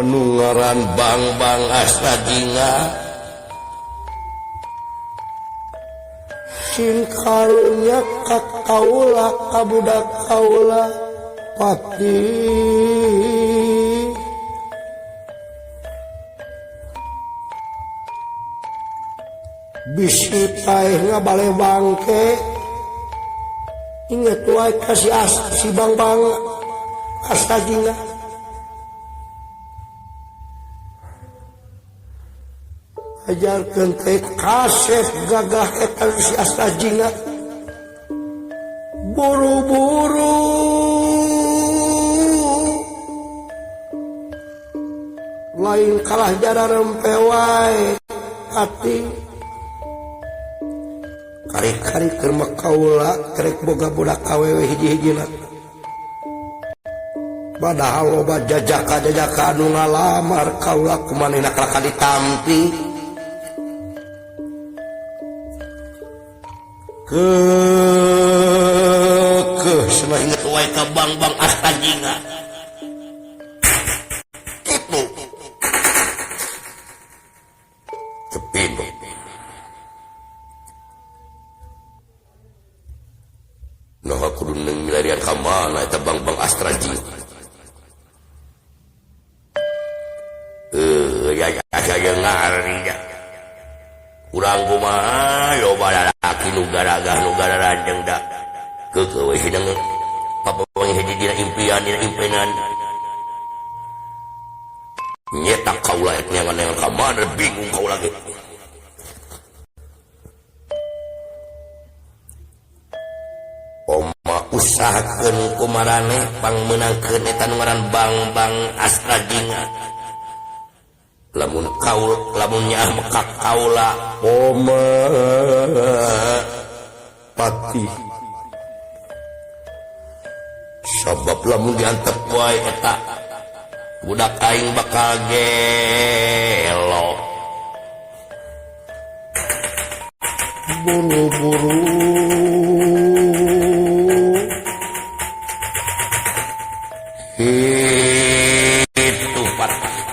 anu ngaran Bang Astajina sin karunya ka kaula ka budak kaula pati bisi paeh ngabale bangke inget wae kasih si Bang Astajina ajarkeun teh kasep gagah eta si Astajina buru-buru lain kalah jara rempe wae hati kari-kari keur makaula kerek boga budak awewe hiji-hijina padahal loba jajaka anu ngalamar kaula kumanehna kalaka ditampi cenah inget wae ka Bang Astajina kitu cepin nah kudu milarian ka mana eta Bang Astajina ya ngari ya urang kumaha loba lalaki nu garagah nu gararanjang da keukeuh we sidang papawangi hiji dina impian dina impenan nyeta kaula et neangan ka mana bingung kaula ge oma usahakeun kumaraneh pangmeunangkeun eta nu ngaran Bang Astajina lamun nyaah mekak kaula oma pati sabab lamun diantep wae eta budak aing bakal gelo buru-buru itu patah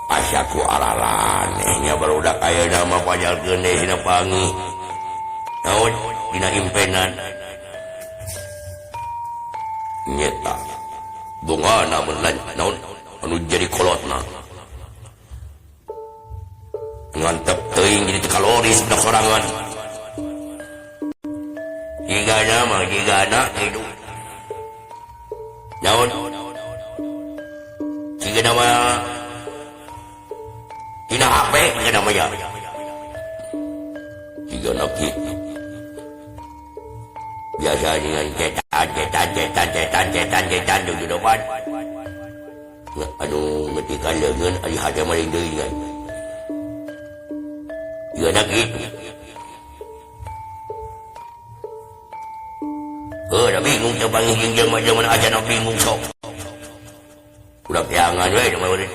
asyaku alalanenya barudak aya nama pajal gede dina pangi naon dina impenan nyeta bungana mun naon anu jadi kolotna ngantep teuing jadi kaloris budak sorangan gigana hidup naon gigana mah tina HP gigana mah ya gigana kitu biasa dengan cetan di depan anu ngetikan leungeun ari hade maling deui kan gigana kitu udah bingung coba ngijing jelema-jelema aja na bingung sok udah piangan we